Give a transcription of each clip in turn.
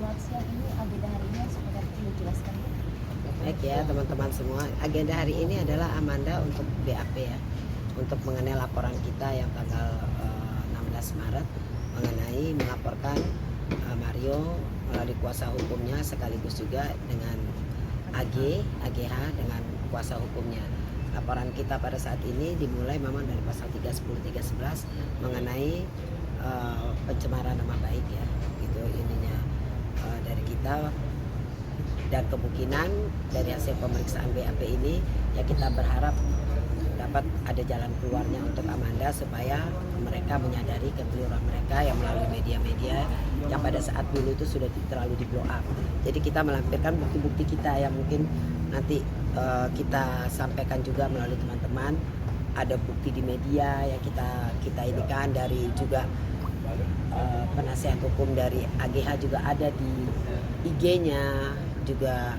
selamat siang. Ini agenda hari ini yang sebenarnya perlu dijelaskan, Bu. Baik ya teman-teman semua, agenda hari ini adalah Amanda untuk BAP ya, untuk mengenai laporan kita yang tanggal 16 Maret mengenai melaporkan Mario melalui kuasa hukumnya sekaligus juga dengan AGH dengan kuasa hukumnya. Laporan kita pada saat ini dimulai memang dari pasal 310, 311 mengenai pencemaran nama baik ya, gitu ininya dari kita. Dan kemungkinan dari hasil pemeriksaan BAP ini ya kita berharap dapat ada jalan keluarnya untuk Amanda supaya mereka menyadari kekeliruan mereka yang melalui media-media yang pada saat dulu itu sudah terlalu di blow up. Jadi kita melampirkan bukti-bukti kita yang mungkin nanti kita sampaikan juga melalui teman-teman. Ada bukti di media yang kita inikan dari juga penasihat hukum dari AGH juga ada di IG-nya, juga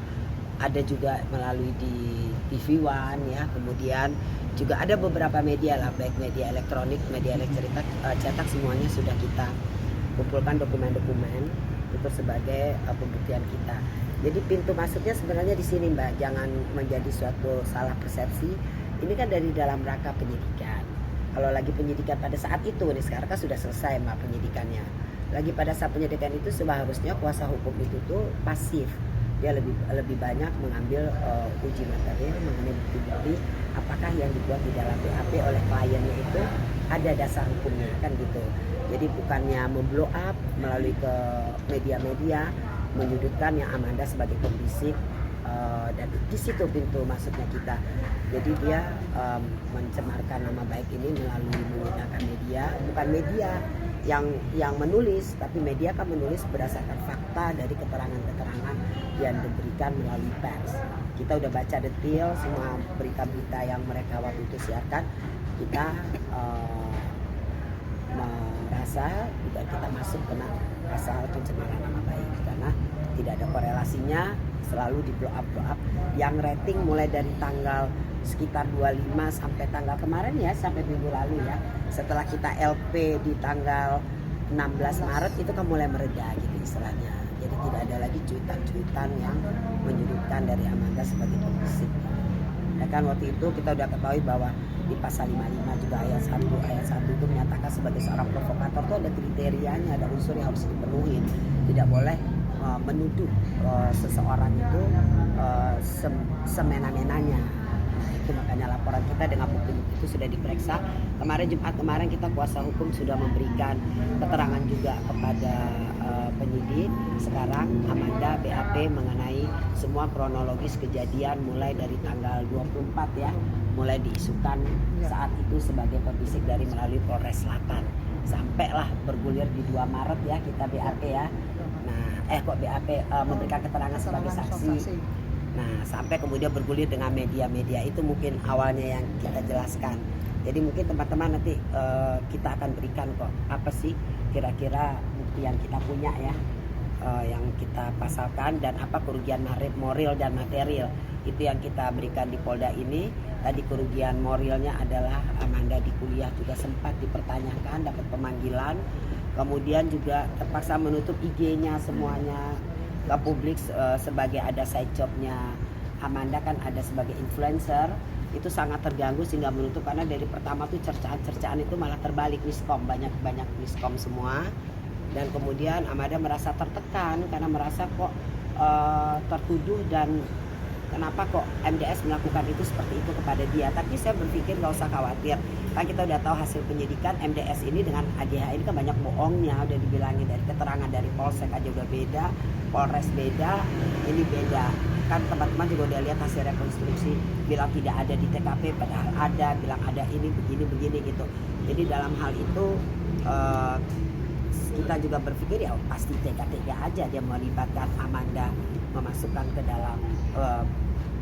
ada juga melalui di TV One ya, kemudian juga ada beberapa media lah, baik media elektronik, media cetak semuanya sudah kita kumpulkan dokumen-dokumen itu sebagai pembuktian kita. Jadi pintu masuknya sebenarnya di sini Mbak, jangan menjadi suatu salah persepsi. Ini kan dari dalam rangka penyidikan. Kalau lagi penyidikan pada saat itu, nih sekarang kan sudah selesai Mbak penyidikannya. Lagi pada saat penyidikan itu seharusnya kuasa hukum itu tuh pasif. Dia lebih banyak mengambil uji materi mengenai bukti-bukti apakah yang dibuat di dalam BAP oleh kliennya itu ada dasar hukumnya kan gitu. Jadi bukannya memblow up melalui ke media-media menyudutkan yang Amanda sebagai pembisik, dan di situ pintu masuknya kita. Jadi dia mencemarkan nama baik ini melalui menggunakan media, bukan media yang menulis, tapi media kan menulis berdasarkan fakta dari keterangan-keterangan yang diberikan melalui pers. Kita udah baca detail semua berita-berita yang mereka waktu itu siarkan. Kita merasa juga kita masuk kena pasal pencemaran nama baik karena tidak ada korelasinya, selalu di blow up yang rating mulai dari tanggal sekitar 25 sampai tanggal kemarin ya, sampai minggu lalu ya, setelah kita LP di tanggal 16 Maret itu kan mulai mereda gitu istilahnya. Jadi tidak ada lagi cuitan-cuitan yang menyudutkan dari Amanda sebagai pembisik. Ya kan waktu itu kita udah ketahui bahwa di pasal 55 juga ayat 1 itu menyatakan sebagai seorang provokator itu ada kriterianya, ada unsur yang harus dipenuhi. Tidak boleh menuduh seseorang itu semena-menanya. Nah, itu makanya laporan kita dengan bukti-bukti itu sudah diperiksa. Kemarin Jumat kemarin kita kuasa hukum sudah memberikan keterangan juga kepada penyidik. Sekarang Amanda BAP mengenai semua kronologis kejadian mulai dari tanggal 24 ya, mulai diisukan saat itu sebagai pembisik dari melalui Polres Selatan. Sampailah bergulir di 2 Maret ya kita BAP ya. Nah, kok BAP memberikan keterangan sebagai saksi. Nah, sampai kemudian bergulir dengan media-media itu mungkin awalnya yang kita jelaskan. Jadi mungkin teman-teman nanti kita akan berikan kok apa sih kira-kira bukti yang kita punya ya, yang kita pasalkan dan apa kerugian moral dan material itu yang kita berikan di Polda ini. Tadi kerugian moralnya adalah Amanda di kuliah juga sempat dipertanyakan, dapat pemanggilan, kemudian juga terpaksa menutup IG-nya semuanya ke publik sebagai ada side job-nya. Amanda kan ada sebagai influencer, itu sangat terganggu sehingga menutup karena dari pertama tuh cercaan itu malah terbalik, miskom, banyak miskom semua. Dan kemudian Amanda merasa tertekan karena merasa kok tertuduh dan kenapa kok MDS melakukan itu seperti itu kepada dia. Tapi saya berpikir gak usah khawatir, kan kita udah tahu hasil penyidikan MDS ini dengan AGH ini kan banyak bohongnya, udah dibilangin dari keterangan dari Polsek aja udah beda, Polres beda, ini beda. Kan teman-teman juga udah lihat hasil rekonstruksi, bilang tidak ada di TKP padahal ada, bilang ada ini begini gitu. Jadi dalam hal itu kita juga berpikir ya pasti tega-tega aja dia melibatkan Amanda memasukkan ke dalam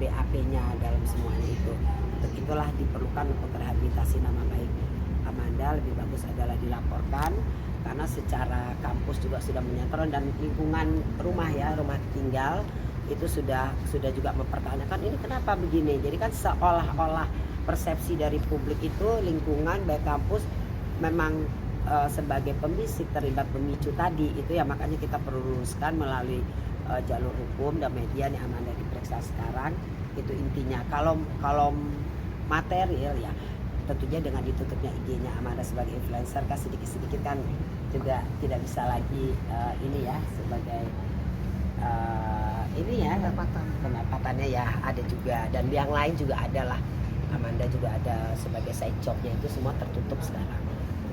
BAP-nya dalam semuanya itu. Untuk itulah diperlukan untuk rehabilitasi nama baik Amanda, lebih bagus adalah dilaporkan karena secara kampus juga sudah menyetron dan lingkungan rumah ya, rumah tinggal itu sudah juga mempertanyakan ini kenapa begini. Jadi kan seolah-olah persepsi dari publik itu lingkungan baik kampus memang sebagai pembisik terlibat pemicu tadi itu ya, makanya kita perlu luruskan melalui jalur hukum dan media nih. Amanda diperiksa sekarang, itu intinya. Kalau material ya tentunya dengan ditutupnya IG-nya Amanda sebagai influencer kan sedikit-sedikit kan juga tidak bisa lagi ini ya sebagai ini ya pendapatannya ya ada juga, dan yang lain juga ada lah. Amanda juga ada sebagai side job-nya, itu semua tertutup sekarang.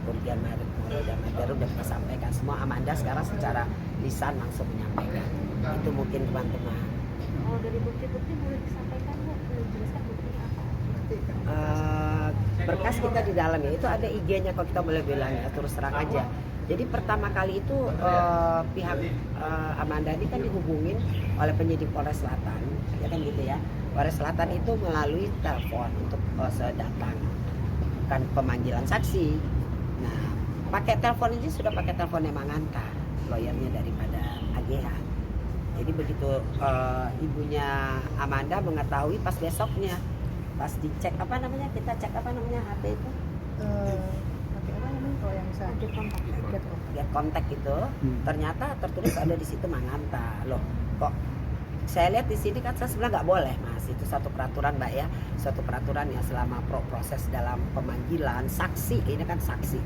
Kemudian Maret dan Maderu udah kita sampaikan semua. Amanda sekarang secara lisan langsung menyampaikan. Itu mungkin teman-teman. Kalau dari bukti-bukti boleh disampaikan Bu, boleh dijelaskan buktinya apa? Berkas kita di dalam ya, itu ada IG-nya kalau kita boleh bilang ya, terus terang aja. Jadi pertama kali itu pihak Amanda ini kan dihubungin oleh penyidik Polres Selatan, ya kan gitu ya. Polres Selatan itu melalui telepon untuk datang, bukan pemanggilan saksi. Nah, pakai telepon ini sudah pakai teleponnya Manganta, lawyernya daripada AGH. Jadi begitu ibunya Amanda mengetahui pas besoknya, pas dicek apa namanya, kita cek apa namanya HP itu, Pakai apa namanya kalau yang bisa get kontak itu, ternyata tertulis ada di situ Manganta. Loh, kok saya lihat di sini kan saya sebenarnya nggak boleh, Mas. Itu satu peraturan, Mbak ya, suatu peraturan yang selama proses dalam pemanggilan saksi, ini kan saksi,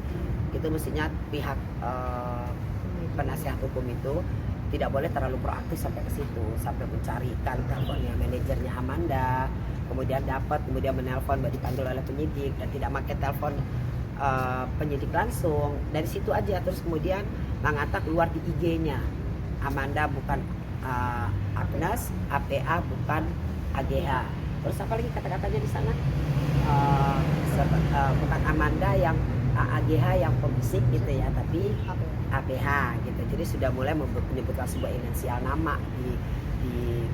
itu mestinya pihak penasihat hukum itu tidak boleh terlalu proaktif sampai ke situ, sampai mencarikan teleponnya manajernya Amanda, kemudian dapat, kemudian menelpon, baru dipanggil oleh penyidik, dan tidak pakai telepon penyidik langsung. Dari situ aja, terus kemudian Manganta keluar di IG-nya Amanda bukan Agnes, APA bukan AGH. Terus apa lagi kata-katanya di sana? Bukan Amanda yang AGH yang pembisik gitu ya, tapi APH gitu. Jadi sudah mulai menyebutkan sebuah inisial nama di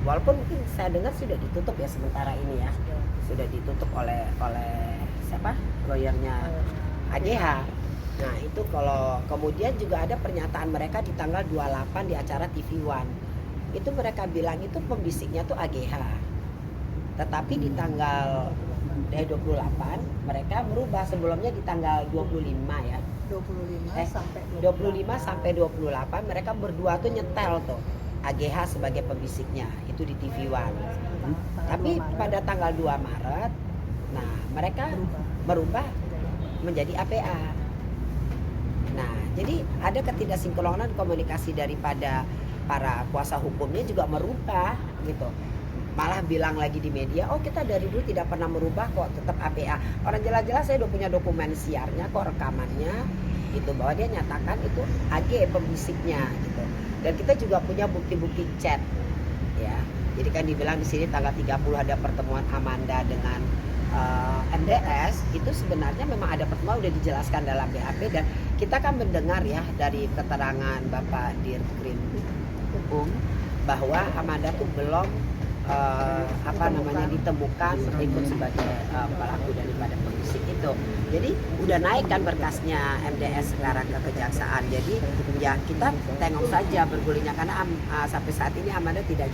walaupun mungkin saya dengar sudah ditutup ya sementara ini ya, sudah ditutup oleh siapa, lawyernya AGH. Nah itu kalau kemudian juga ada pernyataan mereka di tanggal 28 di acara TV One, itu mereka bilang itu pembisiknya tuh AGH, tetapi di tanggal 28 mereka merubah, sebelumnya di tanggal 25 ya, 25 sampai 28 mereka berdua tuh nyetel tuh AGH sebagai pembisiknya, itu di TV One. Tapi pada tanggal 2 Maret nah mereka berubah menjadi APA. Nah jadi ada ketidaksinkronan komunikasi daripada para kuasa hukumnya juga merubah gitu, malah bilang lagi di media, oh kita dari dulu tidak pernah merubah kok, tetap APA. Orang jelas-jelas saya udah punya dokumen siarnya kok, rekamannya itu, bahwa dia nyatakan itu AG pembisiknya gitu. Dan kita juga punya bukti-bukti chat ya. Jadi kan dibilang di sini tanggal 30 ada pertemuan Amanda dengan MDS, itu sebenarnya memang ada pertemuan, udah dijelaskan dalam BAP, dan kita kan mendengar ya dari keterangan Bapak Dirkrim Hukum bahwa Amanda tuh belum ditemukan ikut sebagai pelaku daripada pembisik itu. Jadi udah naik kan berkasnya MDS sekarang ke kejaksaan. Jadi ya kita tengok saja bergulirnya, karena sampai saat ini Amanda tidak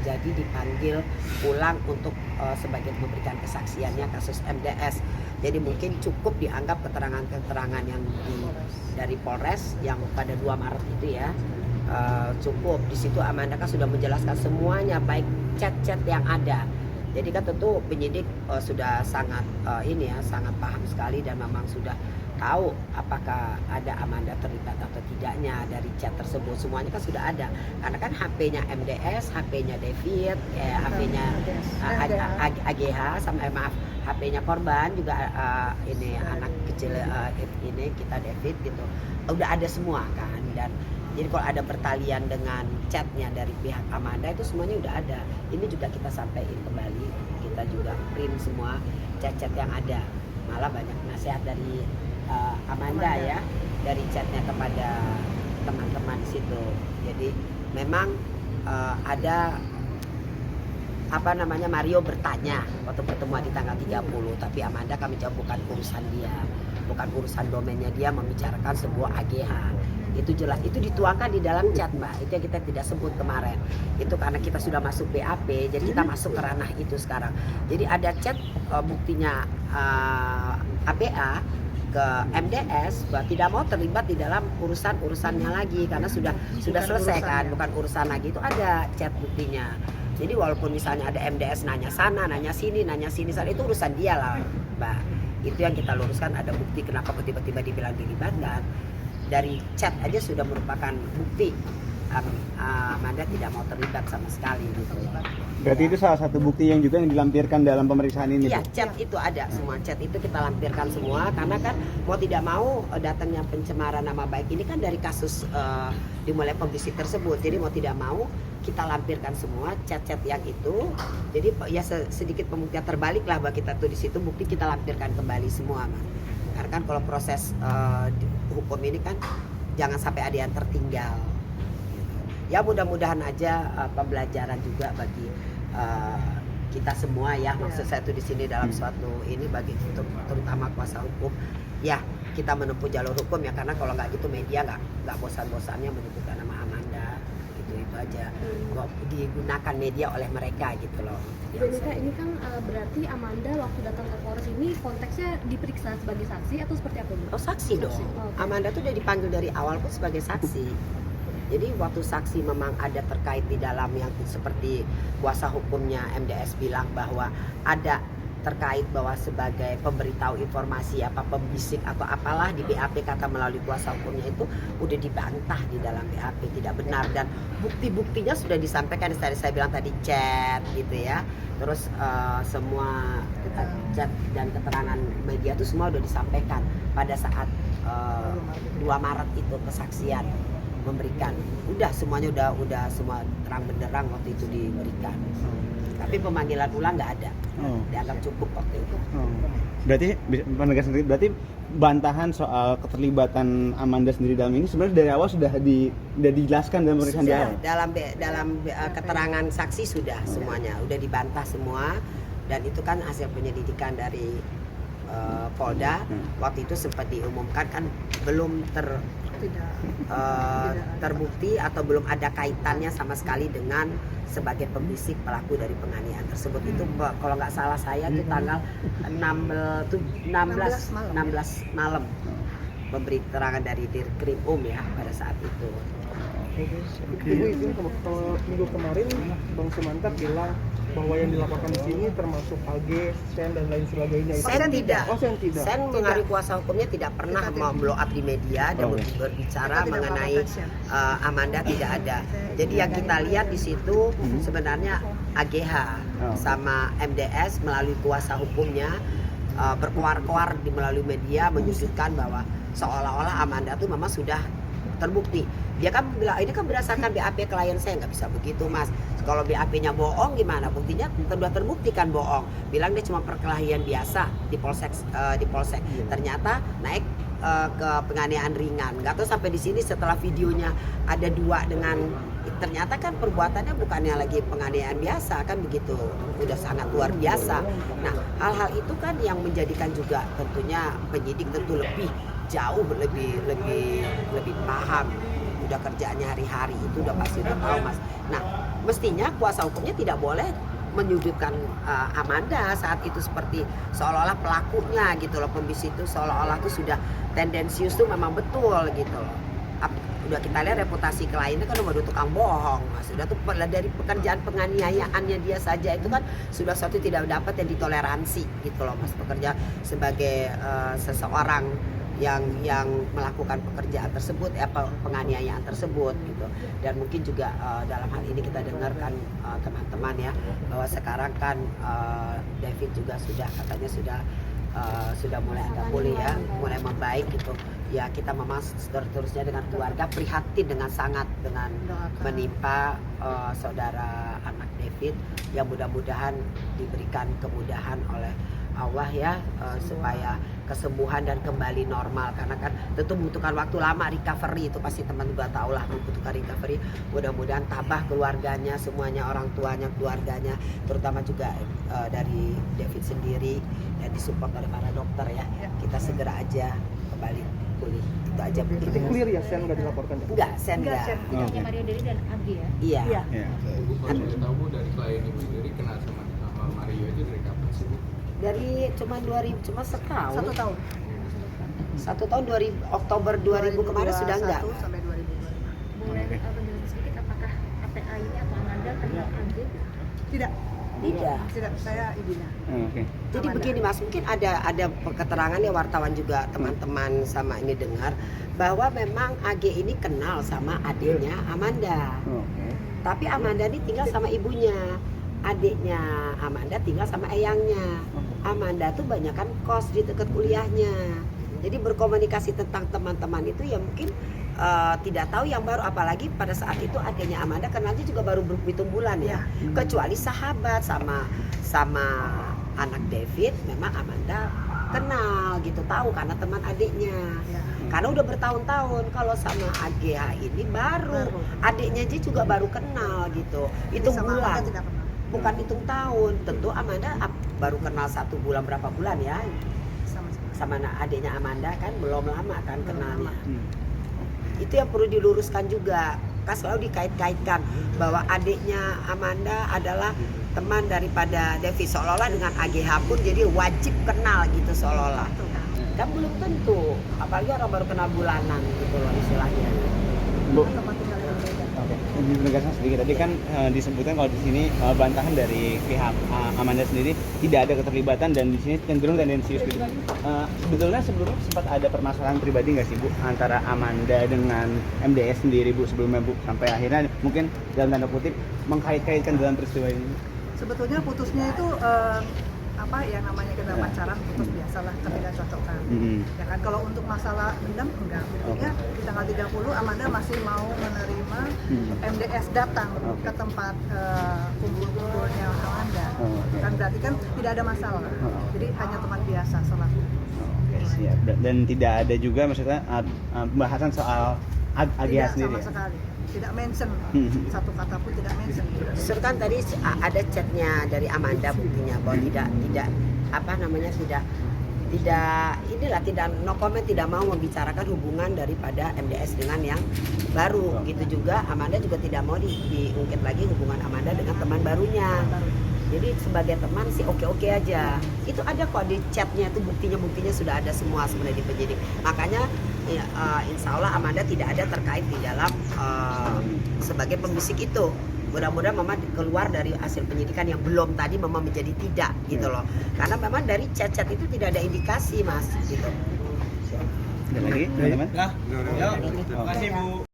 jadi dipanggil pulang untuk sebagai memberikan kesaksiannya kasus MDS. Jadi mungkin cukup dianggap keterangan-keterangan yang dari Polres yang pada 2 Maret itu ya. Cukup di situ Amanda kan sudah menjelaskan semuanya, baik chat-chat yang ada. Jadi kan tentu penyidik sudah sangat sangat paham sekali, dan memang sudah tahu apakah ada Amanda terlibat atau tidaknya dari chat tersebut. Semuanya kan sudah ada, karena kan HP-nya MDS, HP-nya David, HP-nya AGH, sama HP-nya korban juga ini anak kecil ini kita David gitu, udah ada semua kan. Dan jadi kalau ada pertalian dengan chatnya dari pihak Amanda itu semuanya udah ada. Ini juga kita sampaikan kembali, kita juga print semua chat-chat yang ada. Malah banyak nasihat dari Amanda ya, dari chatnya kepada teman-teman di situ. Jadi memang ada Mario bertanya waktu pertemuan di tanggal 30, tapi Amanda kami jawab bukan urusan dia, bukan urusan domainnya dia membicarakan sebuah AGH. Itu jelas, itu dituangkan di dalam chat Mbak, itu yang kita tidak sebut kemarin. Itu karena kita sudah masuk BAP, jadi kita masuk ke ranah itu sekarang. Jadi ada chat buktinya APA ke MDS bahwa tidak mau terlibat di dalam urusannya lagi karena sudah selesai kan, bukan urusan lagi. Itu ada chat buktinya. Jadi walaupun misalnya ada MDS nanya sana, nanya sini sana, itu urusan dia lah, Mbak. Itu yang kita luruskan, ada bukti kenapa tiba-tiba dibilang dilibatkan. Dari chat aja sudah merupakan bukti Amanda tidak mau terlibat sama sekali gitu. Berarti itu salah satu bukti yang juga yang dilampirkan dalam pemeriksaan ini. Iya, chat itu ada semua, chat itu kita lampirkan semua karena kan mau tidak mau datangnya pencemaran nama baik ini kan dari kasus dimulai pembisik tersebut. Jadi mau tidak mau kita lampirkan semua chat-chat yang itu. Jadi ya sedikit pembuktian terbalik lah bahwa kita tuh di situ, bukti kita lampirkan kembali semua, Mas. Karena kan kalau proses hukum ini kan jangan sampai ada yang tertinggal. Ya mudah-mudahan aja pembelajaran juga bagi kita semua ya. Maksud saya itu di sini dalam suatu ini bagi terutama kuasa hukum ya, kita menempuh jalur hukum ya, karena kalau nggak gitu media nggak bosan-bosannya menyebutkan nama Amanda itu aja. Digunakan media oleh mereka gitu loh. Ibu Nika, ini kan berarti Amanda waktu datang ke Polres ini konteksnya diperiksa sebagai saksi atau seperti apa, Bu? Oh, saksi dong. Okay. Amanda tuh udah dipanggil dari awal pun sebagai saksi. Jadi waktu saksi memang ada terkait di dalam yang seperti kuasa hukumnya MDS bilang bahwa ada terkait bahwa sebagai pemberitahu informasi apa pembisik atau apalah di BAP kata melalui kuasa hukumnya itu udah dibantah di dalam BAP tidak benar, dan bukti-buktinya sudah disampaikan saya bilang tadi chat gitu ya, terus semua chat dan keterangan media itu semua udah disampaikan pada saat 2 Maret itu kesaksian memberikan, udah semuanya udah semua terang benderang waktu itu diberikan. Tapi pemanggilan ulang nggak ada, dianggap cukup waktu itu. Berarti penegasan sendiri, berarti bantahan soal keterlibatan Amanda sendiri dalam ini sebenarnya dari awal sudah dijelaskan dalam pemeriksaan di awal. Dalam keterangan saksi sudah semuanya udah dibantah semua, dan itu kan hasil penyelidikan dari Polda. Waktu itu sempat diumumkan kan belum terbukti atau belum ada kaitannya sama sekali dengan sebagai pembisik pelaku dari penganiayaan tersebut. Itu kalau nggak salah saya itu tanggal 16 malam memberi keterangan dari Dirkrim ya pada saat itu. Ibu izin, kalau minggu kemarin Bang Sumantak bilang bahwa yang dilaporkan di sini termasuk AG, Sen dan lain sebagainya. Sen tidak. Oh, Sen tidak. Sen mengaruhi kuasa hukumnya tidak pernah mau blow up di media dan berbicara mengenai Amanda tidak ada. Jadi yang kita lihat di situ sebenarnya AGH sama MDS melalui kuasa hukumnya berkoar-koar di melalui media menyudutkan bahwa seolah-olah Amanda itu memang sudah terbukti. Dia kan bilang ini kan berdasarkan BAP klien saya, nggak bisa begitu Mas. Kalau BAP-nya bohong gimana? Buktinya sudah terbukti kan bohong. Bilang dia cuma perkelahian biasa di polsek. Ternyata naik ke penganiayaan ringan. Nggak tahu sampai di sini setelah videonya ada 2 dengan ternyata kan perbuatannya bukannya lagi penganiayaan biasa kan begitu. Udah sangat luar biasa. Nah, hal-hal itu kan yang menjadikan juga tentunya penyidik tentu jauh lebih paham, udah kerjaannya hari-hari itu udah pasti udah tahu Mas. Nah mestinya kuasa hukumnya tidak boleh menyudutkan Amanda saat itu seperti seolah-olah pelakunya gitu loh, pembisik itu seolah-olah tuh sudah tendensius tuh memang betul gitu loh. Udah kita lihat reputasi kliennya kan udah tukang bohong Mas, udah tuh dari pekerjaan penganiayaannya dia saja itu kan sudah suatu tidak dapat yang ditoleransi gitu loh Mas, bekerja sebagai seseorang yang melakukan pekerjaan tersebut, penganiayaan tersebut gitu. Dan mungkin juga dalam hal ini kita dengarkan teman-teman ya bahwa sekarang kan David juga katanya sudah mulai agak pulih ya, mulai membaik gitu. Ya kita memang seterusnya dengan keluarga prihatin dengan sangat dengan menimpa saudara anak David, yang mudah-mudahan diberikan kemudahan oleh Allah ya, supaya kesembuhan dan kembali normal, karena kan tentu membutuhkan waktu lama recovery, itu pasti teman juga tahu lah membutuhkan recovery. Mudah-mudahan tabah keluarganya semuanya, orang tuanya, keluarganya, terutama juga dari David sendiri dan disupport oleh para dokter ya, kita segera aja kembali pulih. Itu aja. Itu clear ya, Sen nggak dilaporkan? Enggak, Sen enggak. Hanya Mario Dewi dan Agi ya? Iya. Ibu kalau boleh tahu dari klien ibu sendiri kenal sama Mario itu dari kapan sih? Dari cuma setahun. 1 tahun. 1 tahun 2000, Oktober 2000 kemarin sudah enggak. sampai 2025. Boleh penjelasan sedikit apakah APA ini atau Amanda kenal AG? Tidak. Tidak. Tidak, saya ibunya. Oke. Jadi Amanda. begini Mas, mungkin ada keterangan ya wartawan juga teman-teman sama ini dengar bahwa memang AG ini kenal sama adiknya Amanda. Oke. Tapi Amanda ini tinggal sama ibunya. Adiknya Amanda tinggal sama eyangnya. Amanda tuh banyak kan kos di dekat kuliahnya. Jadi berkomunikasi tentang teman-teman itu ya mungkin tidak tahu yang baru, apalagi pada saat itu adiknya Amanda kenalnya juga baru berhitung bulan ya. Kecuali sahabat sama anak David, memang Amanda kenal gitu, tahu karena teman adiknya. Ya. Karena udah bertahun-tahun. Kalau sama AGH ini baru. Adiknya aja juga baru kenal gitu. Hitung Sama bulan, Amanda tidak pernah. bukan hitung tahun. Tentu Amanda baru kenal 1 bulan berapa bulan ya Sama-sama. sama adiknya Amanda kan belum lama kan kenalnya. Hmm. Itu yang perlu diluruskan juga. Kan selalu dikait-kaitkan bahwa adiknya Amanda adalah teman daripada Devi, seolah-olah dengan AGH pun jadi wajib kenal gitu seolah-olah. Kan belum tentu, apalagi orang baru kenal bulanan gitu loh istilahnya. Bu, Tempat tinggal yang berbeda. oke. Ini penegasan sedikit. Tadi kan disebutkan kalau di sini bantahan dari pihak Amanda sendiri tidak ada keterlibatan dan di sini cenderung tendensius gitu. Sebetulnya sebelumnya sempat ada permasalahan pribadi nggak sih Bu antara Amanda dengan MDS sendiri Bu sebelumnya Bu, sampai akhirnya mungkin dalam tanda kutip mengkait-kaitkan dalam peristiwa ini? Sebetulnya putusnya itu apa yang namanya kita pacaran, putus biasalah, ketidakcocokan. Ya kan, kalau untuk masalah dendam enggak. Buktinya di tanggal 30 Amanda masih mau menerima MDS datang ke tempat kumpul-kumpulnya Amanda. Kan berarti kan tidak ada masalah. Jadi hanya teman biasa sholat. Oke, siap. Dan tidak ada juga maksudnya pembahasan soal AGH Tidak sendiri sama ya? sekali. Tidak mention, satu kata pun tidak mention. Justru kan tadi ada chatnya dari Amanda buktinya bahwa tidak apa namanya tidak no comment, tidak mau membicarakan hubungan daripada MDS dengan yang baru. Gitu juga Amanda juga tidak mau diungkit lagi hubungan Amanda dengan teman barunya. Jadi sebagai teman sih oke-oke aja. Itu ada kok di chatnya itu, buktinya sudah ada semua sebenarnya di penyidik. Makanya ya, insya Allah Amanda tidak ada terkait di dalam sebagai pembisik itu. Mudah-mudahan Mama keluar dari hasil penyidikan yang belum tadi Mama menjadi tidak gitu loh. Karena memang dari chat-chat itu tidak ada indikasi Mas gitu. Ada lagi teman-teman? Nah, yuk, terima kasih Bu.